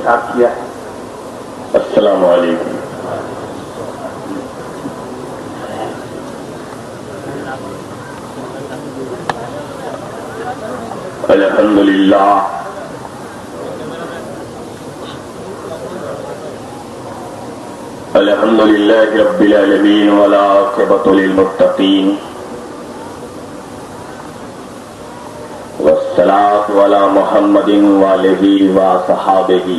خطاب کیا ہے۔ السلام علیکم۔ الحمدللہ الحمدللہ رب العالمین والعاقبۃ للمتقین والصلاة علی محمد وآلہ وصحبہ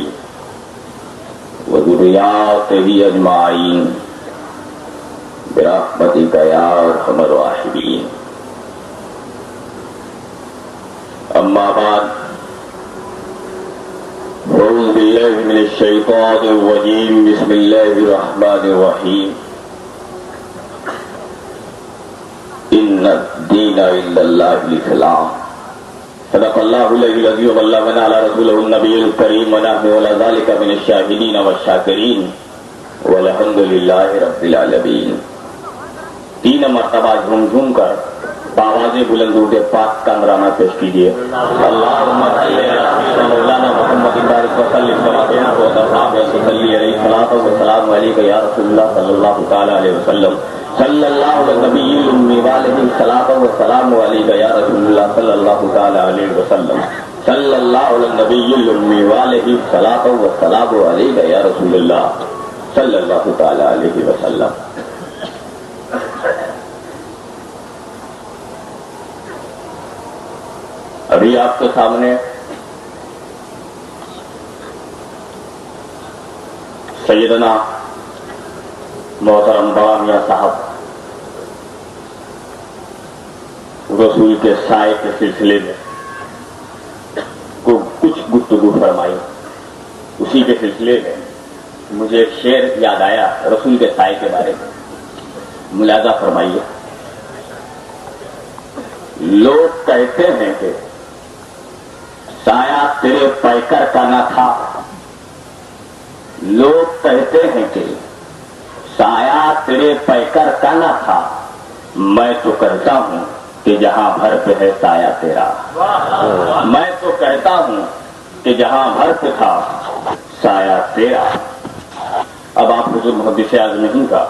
وذریاتہ اجمعین برحمتک یا ارحم الراحمین۔ اما بعد، اعوذ باللہ من الشیطان الرجیم، بسم اللہ الرحمن الرحیم۔ ان الدین عند اللہ الاسلام۔ صدق اللہ العلی العظیم وبلغنا علی رسولہ النبی الکریم ونحن علی ذلک من الشاہدین والشاکرین والحمد للہ رب العالمین۔ 3 مرتبہ جھوم جھوم کر بآواز بلند درود پاک کا نذرانہ پیش کیجیے۔ اللہم صلی علی مولانا محمد بارک وسلم کما بارکت و صحابہ صلی علیہ الصلوۃ والسلام علیک یا رسول اللہ صلی اللہ تعالی علیہ وسلم۔ صلی اللہ علی النبی الامی وعلیہ الصلوۃ والسلام علیک یا رسول اللہ صلی اللہ تعالی علیہ وسلم۔ صلی اللہ علی النبی الامی وعلیہ الصلوۃ والسلام علیک یا رسول اللہ صلی اللہ تعالی علیہ وسلم۔ ابھی آپ کے سامنے سیدنا محترم بڑا میاں صاحب رسول کے سائے کے سلسلے میں کچھ گفتگو فرمائی۔ اسی کے سلسلے میں مجھے ایک شعر یاد آیا رسول کے سائے کے بارے میں، ملاحظہ فرمائیے۔ لوگ کہتے ہیں کہ سایہ تیرے پیکر کا نہ تھا، لوگ کہتے ہیں کہ سایہ تیرے پیکر کا نہ تھا، میں تو کہتا ہوں کہ جہاں بھر پہ ہے سایہ تیرا، میں تو کہتا ہوں کہ جہاں بھر پہ تھا سایہ تیرا۔ اب آپ حضور محدث اعظم ہند کا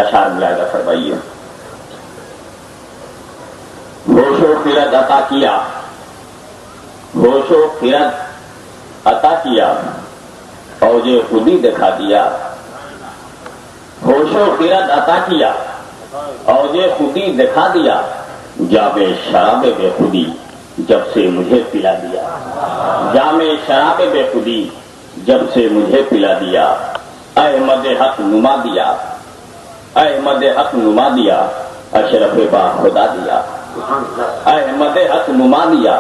اشعار ملاحظہ فرمائیے۔ ہوش و خرد عطا کیا، ہوش و خرد عطا کیا، اوج خودی دکھا دیا، ہوش و خرد عطا کیا، اوج خودی دکھا دیا، جام شراب بے خودی جب سے مجھے پلا دیا، جام شراب بے خودی جب سے مجھے پلا دیا، احمد حق نما دیا، احمد حق نما دیا، اشرف با خدا دیا، احمد حق نما دیا،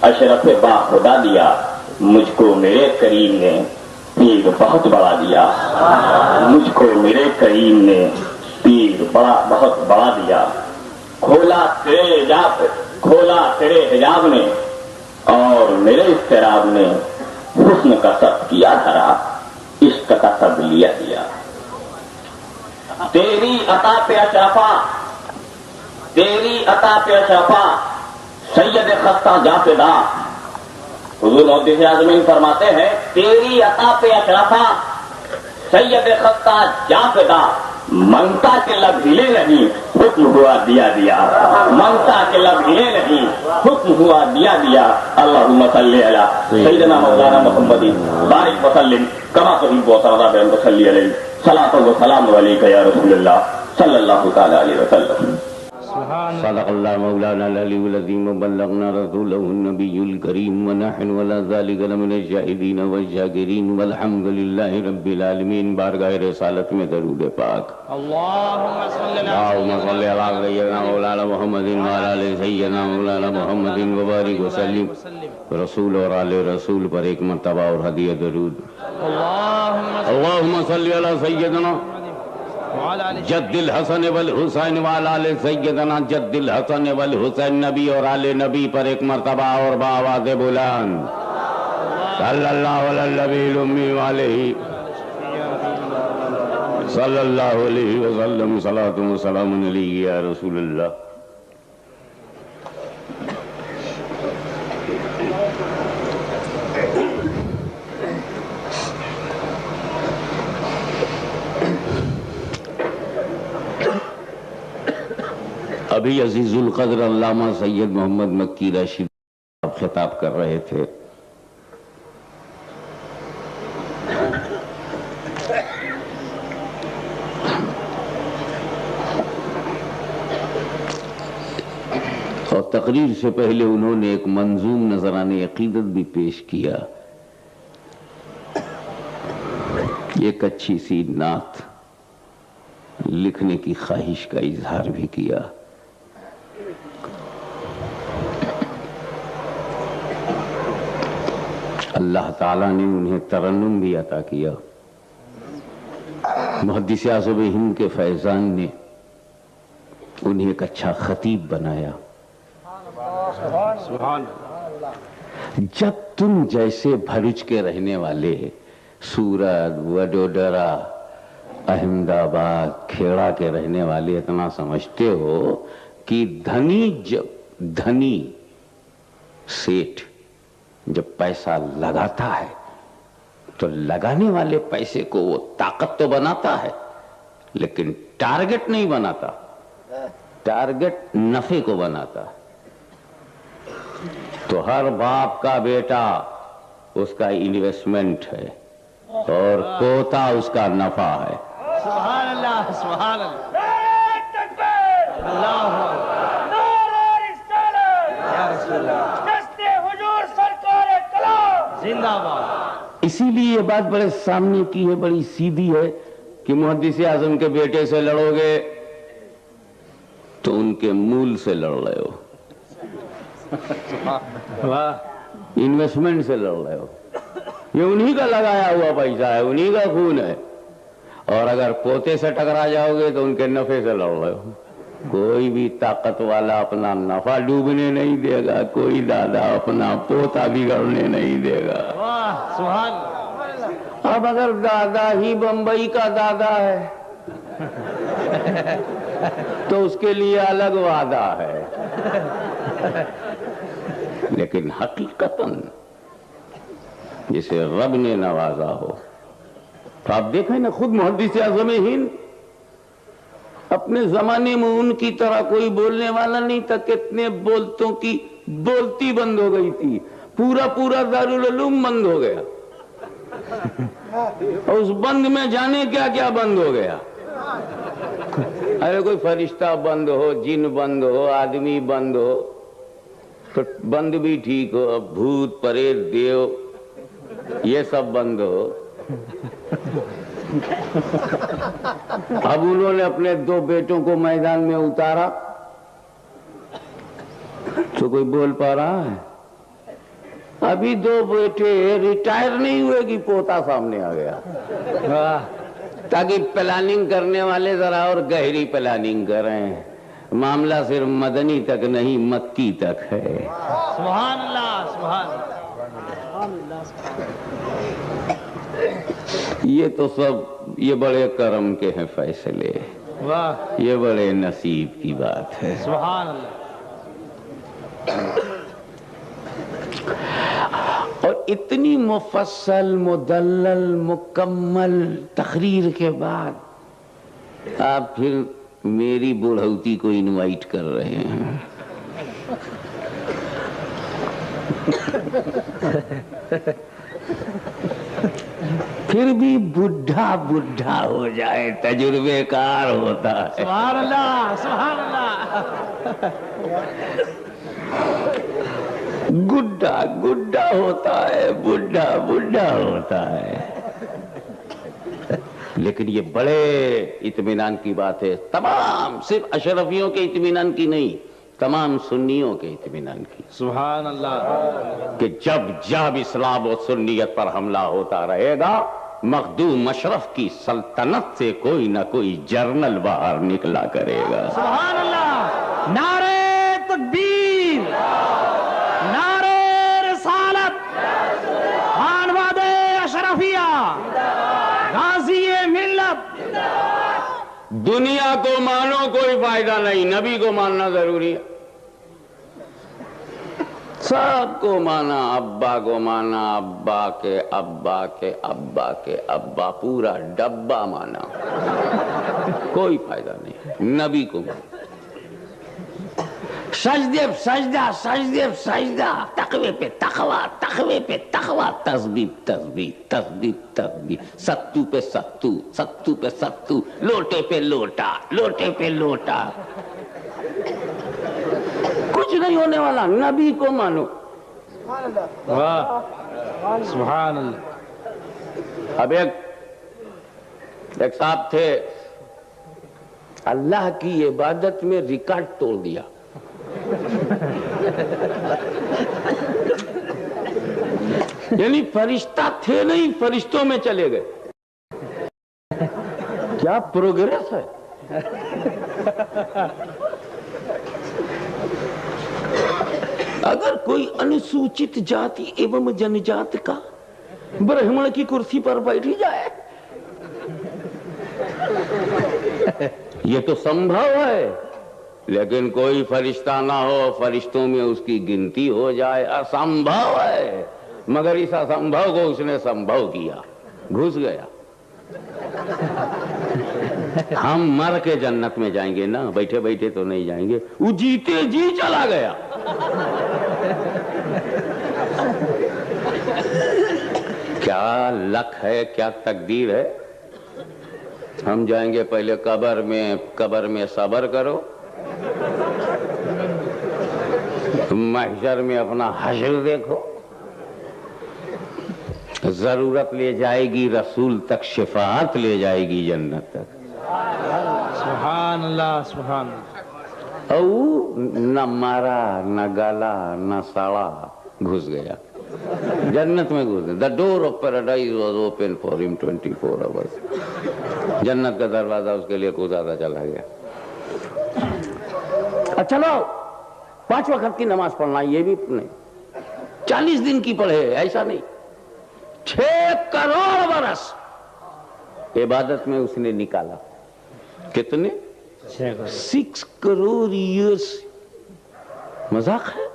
اشرف با خدا دیا، مجھ کو میرے کریم نے پیر بہت بڑا دیا، مجھ کو میرے کریم نے پیر بہت بڑا دیا۔ کھولا تیرے حجاب نے اور میرے اضطراب نے، حسن کا سب کیا دھرا، عشق کا سب لیا دیا۔ تیری عطا پہ اشرفا، تیری عطا پہ اشرفا، سید خستہ جا فدا۔ حضور محدث اعظم فرماتے ہیں تیری عطا پہ اشرفا، سید خستہ جا فدا، منگتا کے لب ہلے نہیں، حکم ہوا دیا دیا، منگتا کے لب ہلے نہیں، حکم ہوا دیا دیا۔ اللہم صلی علی سیدنا مولانا محمد بارک وسلم کما تحب وترضى بأن تصلی علیہ صلاۃ وسلام علیک یا رسول اللہ صلی اللہ تعالی علیہ وسلم۔ صدق اللہ مولانا العلی العظیم وبلغنا رسولہ النبی الکریم ونحن علی ذلک لمن الشاہدین والشاکرین والحمد للہ رب العالمین۔ بارگاہ رسالت میں درود پاک۔ اللہم صلی علی سیدنا مولانا محمد وعلی آل سیدنا مولانا محمد وبارک وسلم۔ رسول اور آل رسول پر ایک مرتبہ اور ہدیہ درود۔ اللہم صلی علی سیدنا جد الحسن والحسین وعلی آل سیدنا جد الحسن والحسین، نبی اور آل نبی پر ایک مرتبہ اور بآواز بلند صلی اللہ علی النبی الامی وعلیہ صلی اللہ علیہ وسلم۔ صلاۃ و سلام علیہ یا رسول اللہ۔ ابھی عزیز القدر علامہ سید محمد مکی رشید صاحب خطاب کر رہے تھے. اور تقریر سے پہلے انہوں نے ایک منظوم نذرانِ عقیدت بھی پیش کیا. ایک اچھی سی نعت لکھنے کی خواہش کا اظہار بھی کیا. اللہ تعالیٰ نے انہیں ترنم بھی عطا کیا. محدث اعظم ہند کے فیضان نے انہیں ایک اچھا خطیب بنایا. سبحان جب تم جیسے بھروچ کے رہنے والے سورت، وڈودرا، احمد آباد، کھیڑا کے رہنے والے اتنا سمجھتے ہو کہ دھنی سیٹھ جب پیسہ لگاتا ہے تو لگانے والے پیسے کو وہ طاقت تو بناتا ہے لیکن ٹارگٹ نہیں بناتا. ٹارگٹ نفع کو بناتا. تو ہر باپ کا بیٹا اس کا انویسٹمنٹ ہے اور پوتا اس کا نفع ہے. سبحان اللہ سبحان اللہ زندہ باد. اسی لیے یہ بات بڑے سامنے کی ہے، بڑی سیدھی ہے کہ محدث اعظم کے بیٹے سے لڑو گے تو ان کے مول سے لڑ رہے ہو، انویسٹمنٹ سے لڑ رہے ہو. یہ انہی کا لگایا ہوا پیسہ ہے، انہی کا خون ہے. اور اگر پوتے سے ٹکرا جاؤ گے تو ان کے نفع سے لڑ رہے ہو. کوئی بھی طاقت والا اپنا نفع ڈوبنے نہیں دے گا، کوئی دادا اپنا پوتا بگڑنے نہیں دے گا. سبحان. اب اگر دادا ہی بمبئی کا دادا ہے تو اس کے لیے الگ وعدہ ہے، لیکن حقیقتاً جسے رب نے نوازا ہو. تو آپ دیکھیں نا، خود محدث اعظم ہند اپنے زمانے میں ان کی طرح کوئی بولنے والا نہیں تھا. کتنے بولتوں کی بولتی بند ہو گئی تھی، پورا دارالعلوم بند ہو گیا. اور اس بند میں جانے کیا کیا بند ہو گیا. ارے کوئی فرشتہ بند ہو، جن بند ہو، آدمی بند ہو تو بند بھی ٹھیک ہو. اب بھوت پریت دیو یہ سب بند ہو. اب انہوں نے اپنے 2 بیٹوں کو میدان میں اتارا تو کوئی بول پا رہا ہے؟ ابھی 2 بیٹے ریٹائر نہیں ہوئے کہ پوتا سامنے آ گیا. تاکہ پلاننگ کرنے والے ذرا اور گہری پلاننگ کریں. معاملہ صرف مدنی تک نہیں، مکی تک ہے. سبحان اللہ سبحان. یہ تو سب یہ بڑے کرم کے ہیں فیصلے، واہ یہ بڑے نصیب کی بات ہے. سبحان اللہ. اور اتنی مفصل مدلل مکمل تقریر کے بعد آپ پھر میری بڑھوتی کو انوائٹ کر رہے ہیں. پھر بھی بڈھا ہو جائے تجربے کار ہوتا ہے. سبحان اللہ سبحان اللہ. گڈھا ہوتا ہے، بڈھا ہوتا ہے. لیکن یہ بڑے اطمینان کی بات ہے، تمام صرف اشرفیوں کے اطمینان کی نہیں، تمام سنیوں کے اطمینان کی. سبحان اللہ. کہ جب اسلام و سنیت پر حملہ ہوتا رہے گا، مخدوم اشرف کی سلطنت سے کوئی نہ کوئی جرنل باہر نکلا کرے گا. سبحان اللہ. نعرہ تکبیر، نعرہ رسالت، خانواد اشرفیہ، غازی ملت. دنیا کو مانو کوئی فائدہ نہیں، نبی کو ماننا ضروری ہے. سب کو مانا، ابا کو مانا، ابا کے ابا کے ابا کے ابا، پورا ڈبہ مانا، کوئی فائدہ نہیں. نبی کو مانا. سجدے پہ سجدہ، سجدے پہ سجدہ، تقوی پہ تقوی، تقوی پہ تقوی، تسبیح تسبیح، تسبیح تسبیح، ستو پہ ستو، ستو پہ ستو، لوٹے پہ لوٹا، لوٹے پہ لوٹا. کچھ نہیں ہونے والا، نبی کو مانو. واہ سبحان اللہ. اب ایک صاحب تھے، اللہ کی عبادت میں ریکارڈ توڑ دیا. یعنی فرشتہ تھے نہیں، فرشتوں میں چلے گئے. کیا پروگریس ہے. اگر کوئی انسوچت جاتی ایوم جنجات کا برہمن کی کرسی پر بیٹھی جائے، یہ تو سمبھو ہے. لیکن کوئی فرشتہ نہ ہو، فرشتوں میں اس کی گنتی ہو جائے، اسمبھو ہے. مگر اس اسمبھو کو اس نے سمبھو کیا، گھس گیا. ہم مر کے جنت میں جائیں گے نا، بیٹھے بیٹھے تو نہیں جائیں گے. وہ جیتے جی چلا گیا. کیا لک ہے، کیا تقدیر ہے. ہم جائیں گے پہلے قبر میں صبر کرو، محشر میں اپنا حشر دیکھو. ضرورت لے جائے گی رسول تک، شفاعت لے جائے گی جنت تک. سبحان اللہ سبحان اللہ. او نہ مارا، نہ گالا، نہ ساڑا، گھس گیا جنت میں. گھس گیا. The door of paradise was open for him 24 hours. جنت کا دروازہ اس کے لیے کھلا چلا گیا. چلو 5 وقت کی نماز پڑھنا، یہ بھی نہیں. 40 دن کی پڑھے، ایسا نہیں. 6 کروڑ برس عبادت میں اس نے نکالا. کتنے؟ 6 کروڑ ایئرس. مذاق ہے.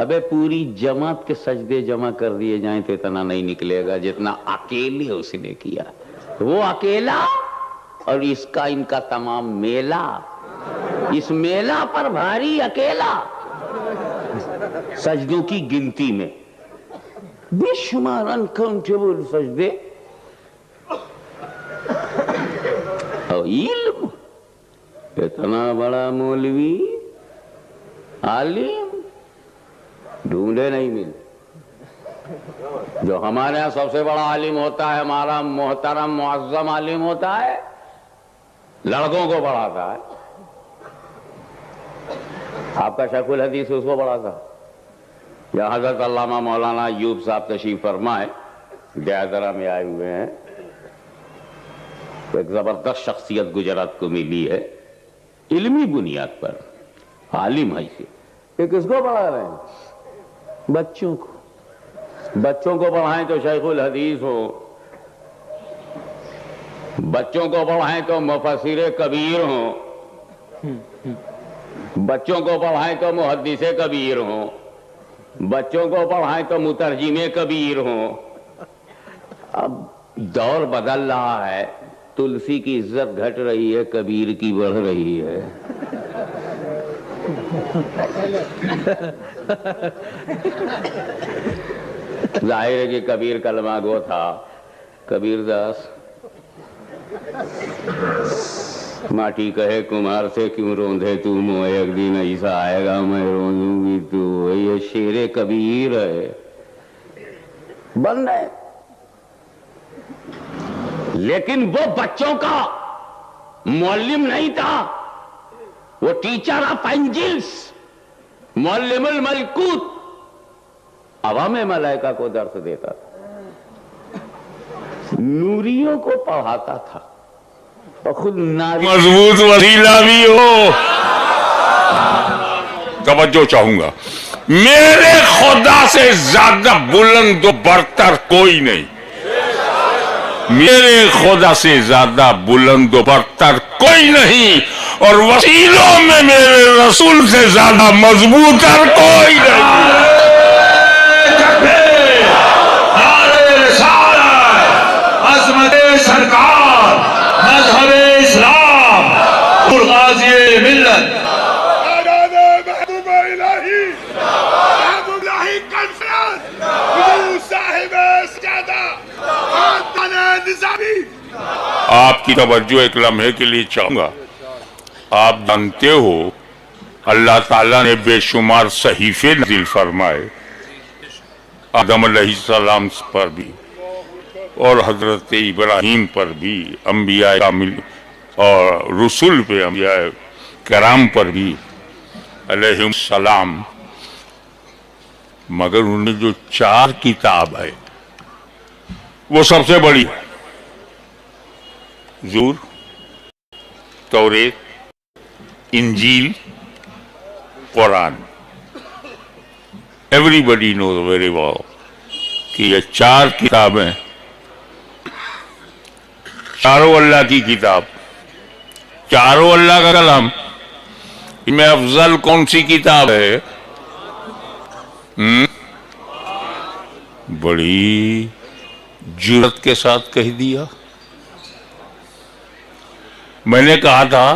ابے پوری جماعت کے سجدے جمع کر دیے جائیں تو اتنا نہیں نکلے گا جتنا اکیلے اس نے کیا. وہ اکیلا اور اس کا ان کا تمام میلہ، اس میلہ پر بھاری اکیلا. سجدوں کی گنتی میں بے شمار انکاؤنٹیبل سجدے. اور علم، اتنا بڑا مولوی عالم ڈھونڈے نہیں ملے. جو ہمارے ہاں سب سے بڑا عالم ہوتا ہے، ہمارا محترم معظم عالم ہوتا ہے، لڑکوں کو پڑھاتا ہے. آپ کا شیخ الحدیث اس کو پڑھاتا. یا حضرت علامہ مولانا ایوب صاحب تشریف فرمائے، دیادرہ میں آئے ہوئے ہیں. ایک زبردست شخصیت گجرات کو ملی ہے، علمی بنیاد پر، عالم ہے. یہ کس کو پڑھا رہے ہیں؟ بچوں کو. بچوں کو پڑھائیں تو شیخ الحدیث ہو، بچوں کو پڑھائیں تو مفسر کبیر ہوں، بچوں کو پڑھائیں تو محدث کبیر ہوں، بچوں کو پڑھائیں تو مترجم کبیر ہوں. اب دور بدل رہا ہے، تلسی کی عزت گھٹ رہی ہے، کبیر کی بڑھ رہی ہے. ظاہر ہے کہ کبیر کلمہ گو تھا. کبیر داس ماٹی کہے کمار سے کیوں روندے تو مو، ایک دن ایسا آئے گا میں روندوں گی تو. یہ شیر کبیر ہے. بند ہے. لیکن وہ بچوں کا معلم نہیں تھا، وہ ٹیچر آف اینجلز، معلم الملکوت، عوام ملائکہ کو درس دیتا تھا، نوریوں کو پڑھاتا تھا. اور خود مضبوط وسیلہ بھی ہو. توجہ چاہوں گا، میرے خدا سے زیادہ بلند و برتر کوئی نہیں. میرے خدا سے زیادہ بلند و برتر کوئی نہیں، اور وسیلوں میں میرے رسول سے زیادہ مضبوط تر کوئی نہیں. عظمت سرکار، مذہب اسلام، غازی ملت. آپ کی توجہ ایک لمحے کے لیے چاہوں گا. آپ جانتے ہو اللہ تعالیٰ نے بے شمار صحیفے نازل فرمائے آدم علیہ السلام پر بھی اور حضرت ابراہیم پر بھی، انبیاء کامل اور رسول پہ، انبیاء کرام پر بھی علیہ السلام. مگر ان میں جو 4 کتاب ہے وہ سب سے بڑی ہے. زبور، توریت، انجیل، قرآن. ایوری بڈی نوز ویری ویل کہ یہ 4 کتابیں چاروں اللہ کی کتاب، چاروں اللہ کا کلام. ان میں افضل کون سی کتاب ہے؟ بڑی جرات کے ساتھ کہہ دیا. میں نے کہا تھا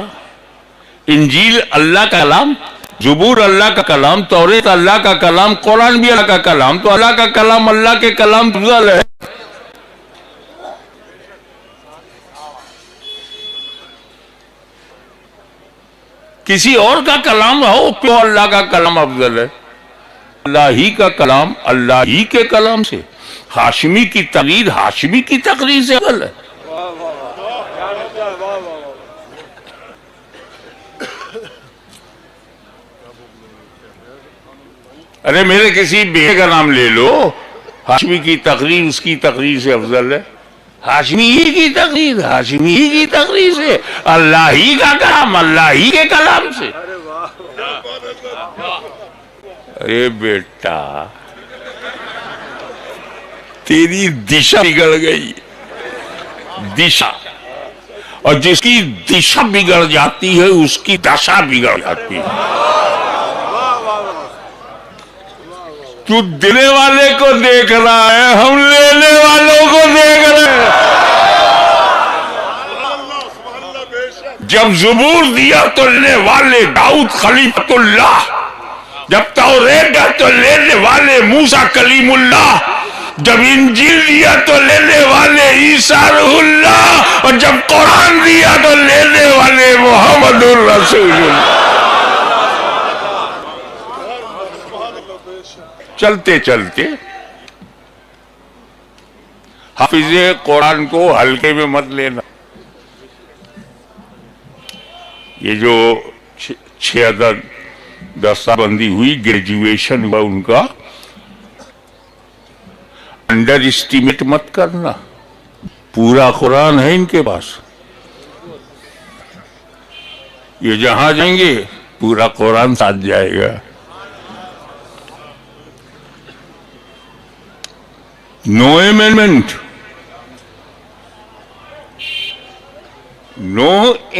انجیل اللہ کا کلام، زبور اللہ کا کلام، توریت اللہ کا کلام، قرآن بھی اللہ کا کلام. تو اللہ کا کلام اللہ کے کلام افضل ہے. کسی اور کا کلام ہو تو اللہ کا کلام افضل ہے. اللہ ہی کا کلام اللہ ہی کے کلام سے، ہاشمی کی تقریر ہاشمی کی تقریر سے افضل ہے. ارے میرے کسی بیٹے کا نام لے لو، ہاشمی کی تقریر اس کی تقریر سے افضل ہے. ہاشمی ہی کی تقریر ہاشمی ہی کی تقریر سے، اللہ ہی کا کلام اللہ ہی کے کلام سے. ارے بیٹا تیری دشا بگڑ گئی، دشا. اور جس کی دشا بگڑ جاتی ہے اس کی دشا بگڑ جاتی ہے. تو دینے والے کو دیکھ رہا ہے، ہم لینے والوں کو دیکھ رہے ہیں. جب زبور دیا تو لینے والے داؤد خلیفۃ اللہ، جب توریت دیا تو لینے والے موسیٰ کلیم اللہ، جب انجیل دیا تو لینے والے عیسیٰ روح اللہ، اور جب قرآن دیا تو لینے والے محمد الرسول اللہ. چلتے چلتے حافظ قرآن کو ہلکے میں مت لینا. یہ جو 6 عدد دستہ بندی ہوئی، گریجویشن ہوا ان کا، انڈر اسٹیمیٹ مت کرنا. پورا قرآن ہے ان کے پاس. یہ جہاں جائیں گے پورا قرآن ساتھ جائے گا. No amendment, no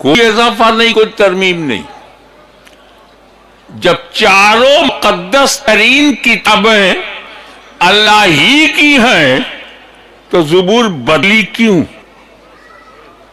کوئی اضافہ نہیں، کوئی ترمیم نہیں. جب چاروں مقدس ترین کتابیں اللہ ہی کی ہیں تو زبور بدلی کیوں؟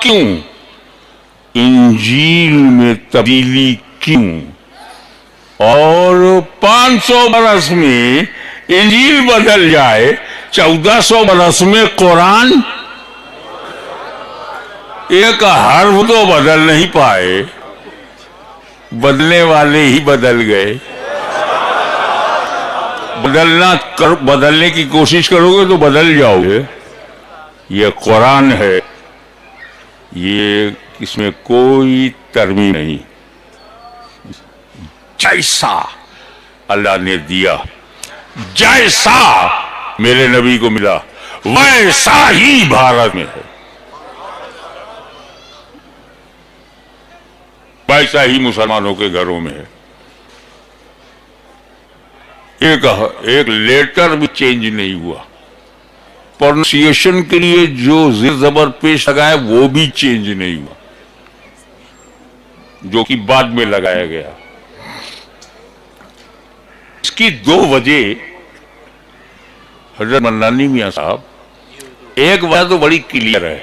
کیوں؟ انجیل میں تبدیلی کیوں؟ اور 500 برس میں انجیل بدل جائے، 1400 برس میں قرآن ایک حرف تو بدل نہیں پائے، بدلنے والے ہی بدل گئے. بدلنے کی کوشش کرو گے تو بدل جاؤ گے. یہ قرآن ہے، یہ اس میں کوئی ترمیم نہیں. جیسا اللہ نے دیا، جیسا میرے نبی کو ملا، ویسا ہی بھارت میں ہے، ویسا ہی مسلمانوں کے گھروں میں ہے. ایک لیٹر بھی چینج نہیں ہوا. پروننسیشن کے لیے جو زیر زبر پیش لگایا وہ بھی چینج نہیں ہوا، جو کہ بعد میں لگایا گیا. اس کی 2 وجہ حضرت منانی میاں صاحب، ایک وجہ تو بڑی کلیئر ہے،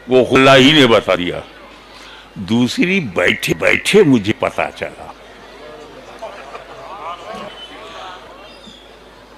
وہ اللہ ہی نے بتا دیا. دوسری بیٹھے بیٹھے مجھے پتا چلا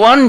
1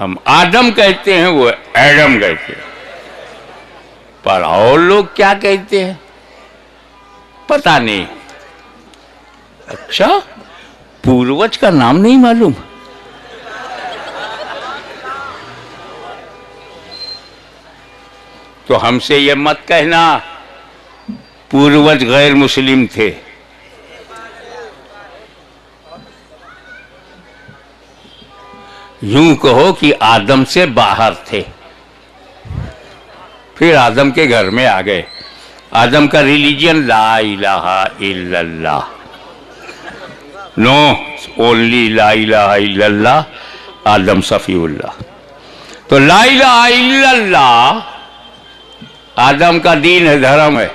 ہم آدم کہتے ہیں، وہ ایڈم کہتے ہیں، پر اور لوگ کیا کہتے ہیں پتہ نہیں۔ اچھا، پوروج کا نام نہیں معلوم؟ تو ہم سے یہ مت کہنا پوروج غیر مسلم تھے۔ یوں کہو کہ آدم سے باہر تھے، پھر آدم کے گھر میں آ گئے۔ آدم کا ریلیجن لا الہ الا اللہ، نو اونلی لا الہ الا اللہ، آدم صفی اللہ۔ تو لا الہ الا اللہ آدم کا دین ہے، دھرم ہے۔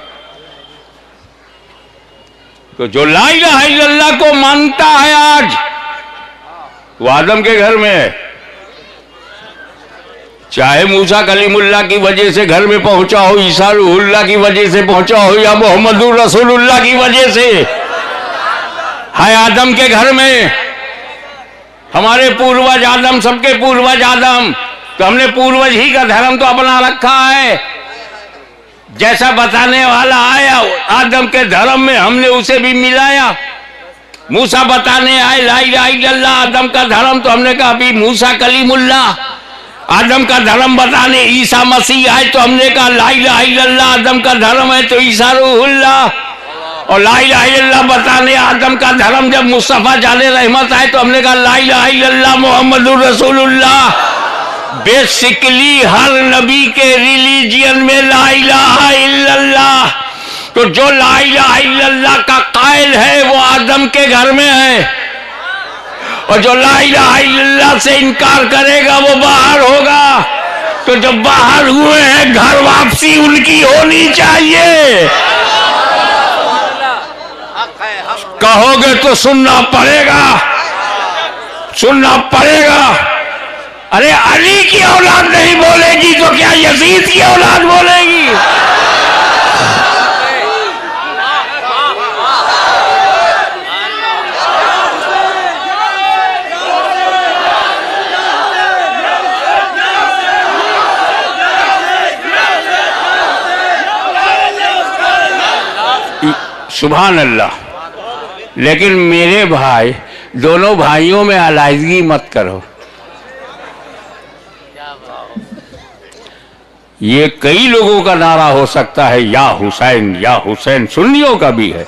تو جو لا الہ الا اللہ کو مانتا ہے آج، وہ آدم کے گھر میں ہے۔ چاہے موسیٰ کلیم اللہ کی وجہ سے گھر میں پہنچا ہو، عیسیٰ روح اللہ کی وجہ سے پہنچا ہو، یا محمد رسول اللہ کی وجہ سے ہے آدم کے گھر میں۔ ہمارے پوروج آدم، سب کے پوروج آدم، تو ہم نے پوروج ہی کا دھرم تو اپنا رکھا ہے۔ جیسا بتانے والا آیا آدم کے دھرم میں، ہم نے اسے بھی ملایا۔ موسیٰ بتانے آئے لا الہ الا اللہ آدم کا دھرم، تو ہم نے کہا ابھی موسیٰ کلیم اللہ۔ آدم کا دھرم بتانے عیسیٰ مسیح آئے، تو ہم نے کہا لا الہ الا اللہ آدم کا دھرم ہے، تو عیسیٰ روح اللہ۔ اور لا الہ الا اللہ بتانے آدم کا دھرم جب مصطفیٰ جان رحمت آئے، تو ہم نے کہا لا الہ الا اللہ محمد رسول اللہ۔ بیسیکلی ہر نبی کے ریلیجین میں لا الہ الا اللہ۔ تو جو لا الہ الا اللہ کا قائل ہے وہ آدم کے گھر میں ہے، اور جو لا الہ الا اللہ سے انکار کرے گا وہ باہر ہوگا۔ تو جب باہر ہوئے ہیں، گھر واپسی ان کی ہونی چاہیے۔ کہو گے تو سننا پڑے گا، سننا پڑے گا۔ ارے علی کی اولاد نہیں بولے گی تو کیا یزید کی اولاد بولے گی؟ سبحان اللہ۔ لیکن میرے بھائی، دونوں بھائیوں میں علیحدگی مت کرو۔ یہ کئی لوگوں کا نعرہ ہو سکتا ہے، یا حسین یا حسین، سنیوں کا بھی ہے،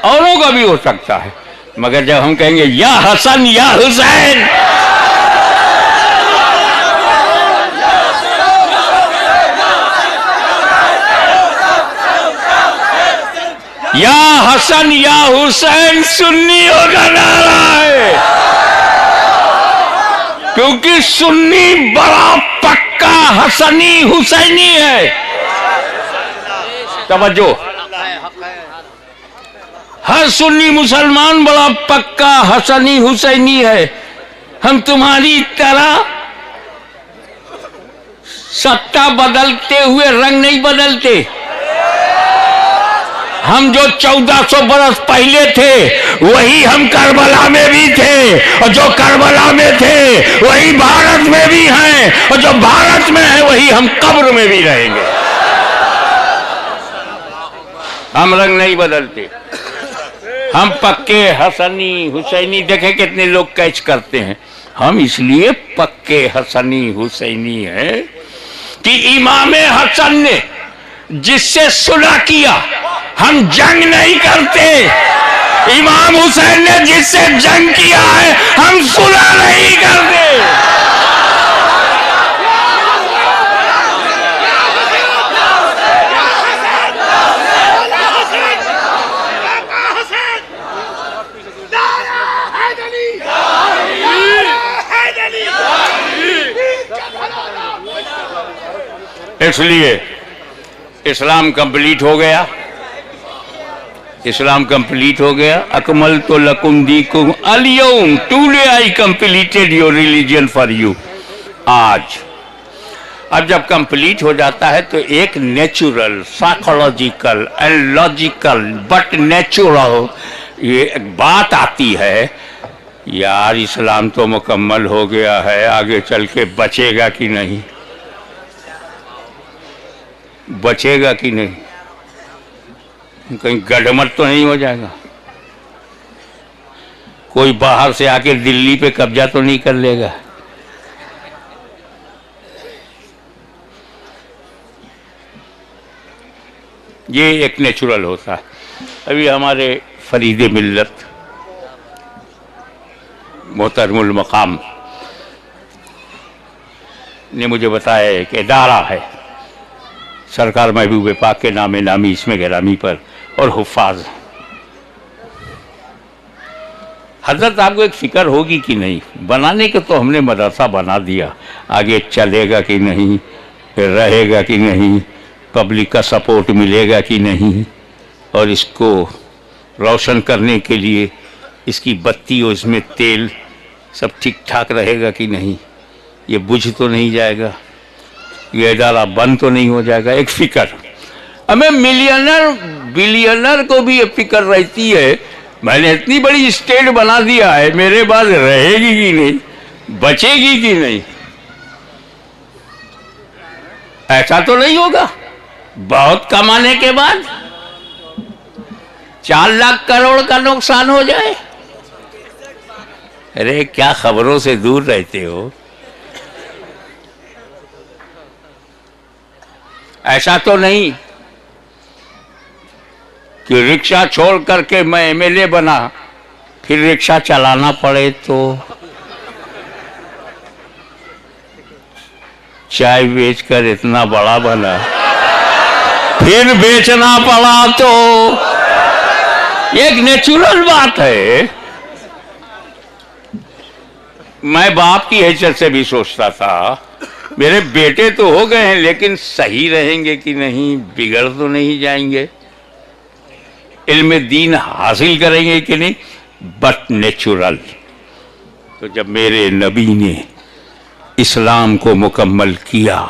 اوروں کا بھی ہو سکتا ہے، مگر جب ہم کہیں گے یا حسن یا حسین، یا حسن یا حسین سنیوں کا نعرہ ہے، کیونکہ سنی بڑا پکا حسنی حسینی ہے۔ توجہ، ہر سنی مسلمان بڑا پکا حسنی حسینی ہے۔ ہم تمہاری طرح سطح بدلتے ہوئے رنگ نہیں بدلتے۔ ہم جو 1400 برس پہلے تھے وہی ہم کربلا میں بھی تھے، اور جو کربلا میں تھے وہی بھارت میں بھی ہیں، اور جو بھارت میں ہیں وہی ہم قبر میں بھی رہیں گے۔ ہم رنگ نہیں بدلتے، ہم پکے حسنی حسینی۔ دیکھیں کتنے لوگ کیچ کرتے ہیں، ہم اس لیے پکے حسنی حسینی ہیں کہ امام حسن نے جس سے صلح کیا، ہم جنگ نہیں کرتے۔ امام حسین نے جس سے جنگ کیا ہے، ہم صلح نہیں کرتے۔ اس لیے اسلام کمپلیٹ ہو گیا، اسلام کمپلیٹ ہو گیا۔ اکملت لکم دینکم الیوم، today I completed your religion for you. آج اب جب کمپلیٹ ہو جاتا ہے تو ایک natural, psychological and logical but natural یہ ایک بات آتی ہے یار اسلام تو مکمل ہو گیا ہے، آگے چل کے بچے گا کہ نہیں؟ بچے گا کہ نہیں؟ کہیں گڈمٹ تو نہیں ہو جائے گا؟ کوئی باہر سے آ کے دلی پہ قبضہ تو نہیں کر لے گا؟ یہ ایک نیچرل ہوتا ہے۔ ابھی ہمارے فرید ملت محترم المقام نے مجھے بتایا ایک ادارہ ہے سرکار محبوب پاک کے نام نامی اسم گرامی پر اور حفاظ۔ حضرت آپ کو ایک فکر ہوگی کہ نہیں؟ بنانے کے تو ہم نے مدرسہ بنا دیا، آگے چلے گا کہ نہیں، رہے گا کہ نہیں، پبلک کا سپورٹ ملے گا کہ نہیں، اور اس کو روشن کرنے کے لیے اس کی بتی اور اس میں تیل سب ٹھیک ٹھاک رہے گا کہ نہیں، یہ بجھ تو نہیں جائے گا، یہ ادارہ بند تو نہیں ہو جائے گا۔ ایک فکر ہمیں ملینر بلینر کو بھی یہ فکر رہتی ہے، میں نے اتنی بڑی اسٹیٹ بنا دیا ہے، میرے بعد رہے گی کہ نہیں، بچے گی کہ نہیں؟ ایسا تو نہیں ہوگا بہت کمانے کے بعد 4 لاکھ کروڑ کا نقصان ہو جائے۔ ارے کیا خبروں سے دور رہتے ہو؟ ایسا تو نہیں کہ رکشہ چھوڑ کر کے میں ایم ایل اے بنا پھر رکشہ چلانا پڑے تو، چائے بیچ کر اتنا بڑا بنا پھر بیچنا پڑا تو، ایک نیچرل بات ہے۔ میں باپ کی حیثیت سے بھی سوچتا تھا میرے بیٹے تو ہو گئے ہیں لیکن صحیح رہیں گے کہ نہیں، بگڑ تو نہیں جائیں گے، علم دین حاصل کریں گے کہ نہیں، بٹ نیچرل۔ تو جب میرے نبی نے اسلام کو مکمل کیا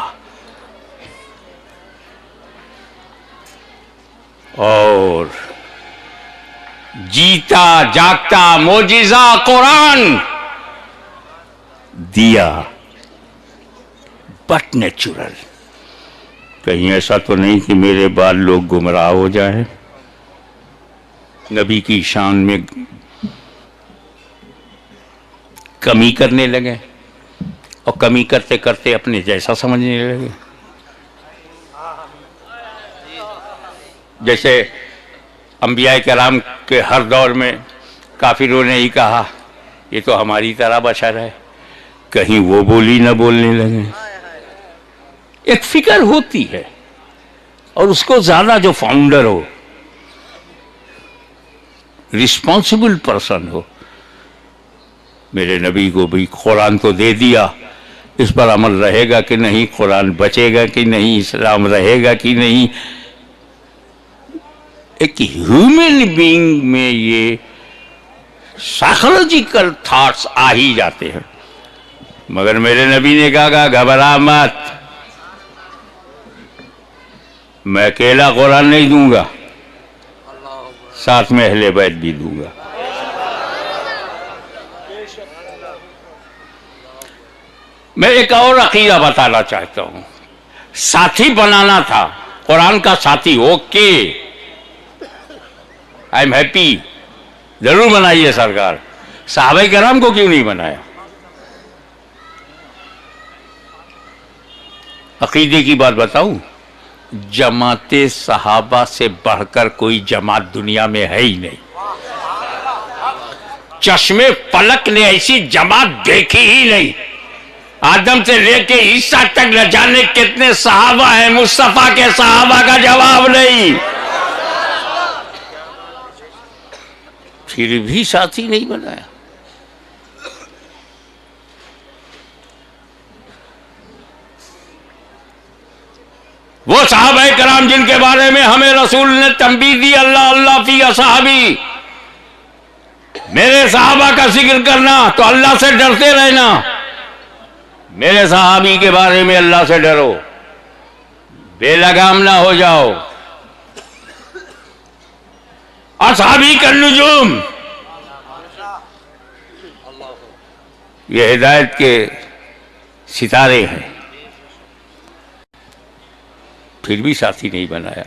اور جیتا جاگتا معجزہ قرآن دیا، بٹ نیچرل، کہیں ایسا تو نہیں کہ میرے بعد لوگ گمراہ ہو جائیں، نبی کی شان میں کمی کرنے لگے اور کمی کرتے کرتے اپنے جیسا سمجھنے لگے۔ جیسے انبیاء کرام کے ہر دور میں کافروں نے ہی کہا یہ تو ہماری طرح بشر ہے، کہیں وہ بولی نہ بولنے لگے۔ ایک فکر ہوتی ہے، اور اس کو زیادہ جو founder who, responsible person who, میرے نبی کو بھی قرآن تو دے دیا، اس پر عمل رہے گا کہ نہیں، قرآن بچے گا کہ نہیں، اسلام رہے گا کہ نہیں۔ ایک ہیومن بینگ میں یہ سائیکولوجیکل تھاٹس آ ہی جاتے ہیں، مگر میرے نبی نے کہا گھبرا مت، میں اکیلا قرآن نہیں دوں گا، ساتھ میں اہل بیت بھی دوں گا۔ میں ایک اور عقیدہ بتانا چاہتا ہوں، ساتھی بنانا تھا، قرآن کا ساتھی، اوکے، آئی ایم ہیپی، ضرور بنائیے سرکار، صحابہ کرام کو کیوں نہیں بنایا؟ عقیدے کی بات بتاؤں، جماعت صحابہ سے بڑھ کر کوئی جماعت دنیا میں ہے ہی نہیں، چشمے فلک نے ایسی جماعت دیکھی ہی نہیں، آدم سے لے کے عیسیٰ تک نہ جانے کتنے صحابہ ہیں، مصطفیٰ کے صحابہ کا جواب نہیں، پھر بھی ساتھی نہیں بنایا۔ وہ صحابہ کرام جن کے بارے میں ہمیں رسول نے تنبیہ دی، اللہ اللہ فی اصحابی، میرے صحابہ کا ذکر کرنا تو اللہ سے ڈرتے رہنا، میرے صحابی کے بارے میں اللہ سے ڈرو، بے لگام نہ ہو جاؤ۔ اصحابی کا نجوم، یہ ہدایت کے ستارے ہیں، پھر بھی ساتھی نہیں بنایا۔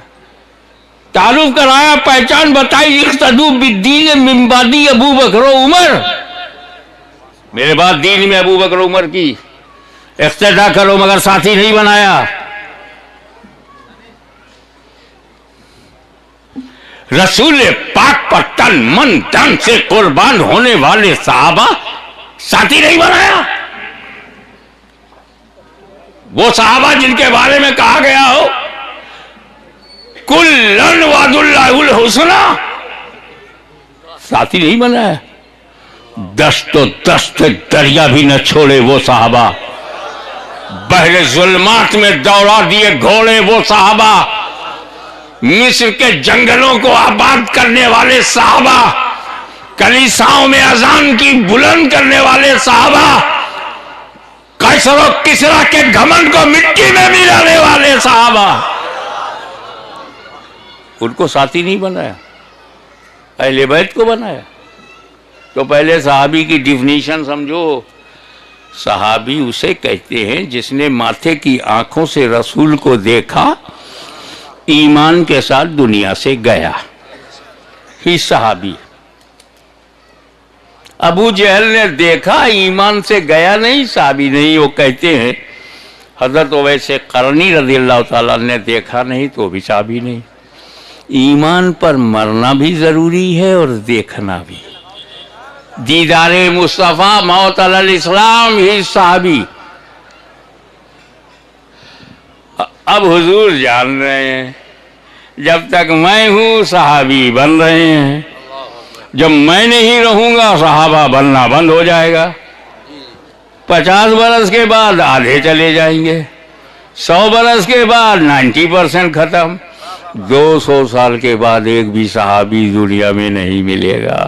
تعارف کرایا، پہچان بتائی، اقتدوا بالدین من بعد ابو بکر و عمر، میرے بعد دین میں ابو بکر و عمر کی اقتدا کرو، مگر ساتھی نہیں بنایا۔ رسول پاک پر تن من دھن سے قربان ہونے والے صحابہ ساتھی نہیں بنایا۔ وہ صحابہ جن کے بارے میں کہا گیا ہو کلن وعد اللہ الحسنی، ساتھی نہیں بنایا۔ دست و دست دریا بھی نہ چھوڑے وہ صحابہ، بحر ظلمات میں دوڑا دیے گھوڑے وہ صحابہ، مصر کے جنگلوں کو آباد کرنے والے صحابہ، کلیساؤں میں اذان کی بلند کرنے والے صحابہ، قیصر و کسریٰ کے گھمنڈ کو مٹی میں ملانے والے صحابہ، ان کو ساتھی نہیں بنایا، اہل بیت کو بنایا۔ تو پہلے صحابی کی ڈیفینیشن سمجھو۔ صحابی اسے کہتے ہیں جس نے ماتھے کی آنکھوں سے رسول کو دیکھا، ایمان کے ساتھ دنیا سے گیا، ہی صحابی۔ ابو جہل نے دیکھا، ایمان سے گیا نہیں، صحابی نہیں۔ وہ کہتے ہیں حضرت اویس قرنی رضی اللہ تعالیٰ نے دیکھا نہیں تو بھی صحابی نہیں۔ ایمان پر مرنا بھی ضروری ہے اور دیکھنا بھی۔ دیدار مصطفیٰ موت علی الاسلام، ہی صحابی۔ اب حضور جان رہے ہیں جب تک میں ہوں صحابی بن رہے ہیں، جب میں نہیں رہوں گا صحابہ بننا بند ہو جائے گا۔ 50 برس کے بعد آدھے چلے جائیں گے، 100 برس کے بعد 90% ختم، 200 سال کے بعد ایک بھی صحابی دنیا میں نہیں ملے گا۔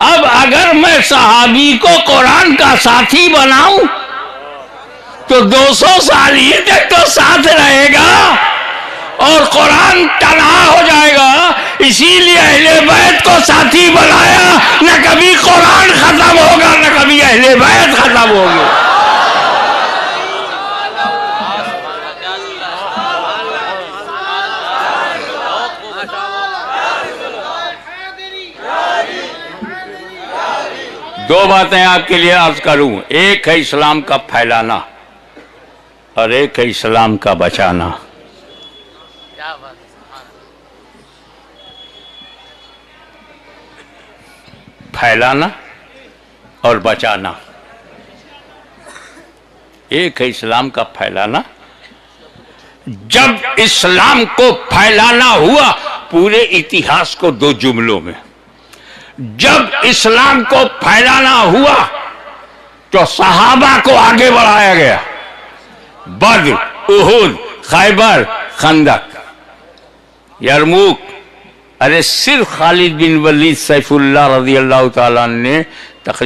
اب اگر میں صحابی کو قرآن کا ساتھی بناؤں تو 200 سال ہی تک تو ساتھ رہے گا اور قرآن تنہا ہو جائے گا۔ اسی لیے اہل بیت کو ساتھی بنایا، نہ کبھی قرآن ختم ہوگا نہ کبھی اہل بیت ختم ہوگی۔ دو باتیں آپ کے لیے عرض کروں، ایک ہے اسلام کا پھیلانا اور ایک ہے اسلام کا بچانا۔ پھیلانا اور بچانا، ایک ہے اسلام کا پھیلانا۔ جب اسلام کو پھیلانا ہوا پورے اتہاس کو 2 جملوں میں، جب اسلام کو پھیلانا ہوا تو صحابہ کو آگے بڑھایا گیا، بدر، احد، خیبر، خندق، یرموک۔ ارے صرف خالد بن ولید سیف اللہ رضی اللہ تعالیٰ نے تقریباً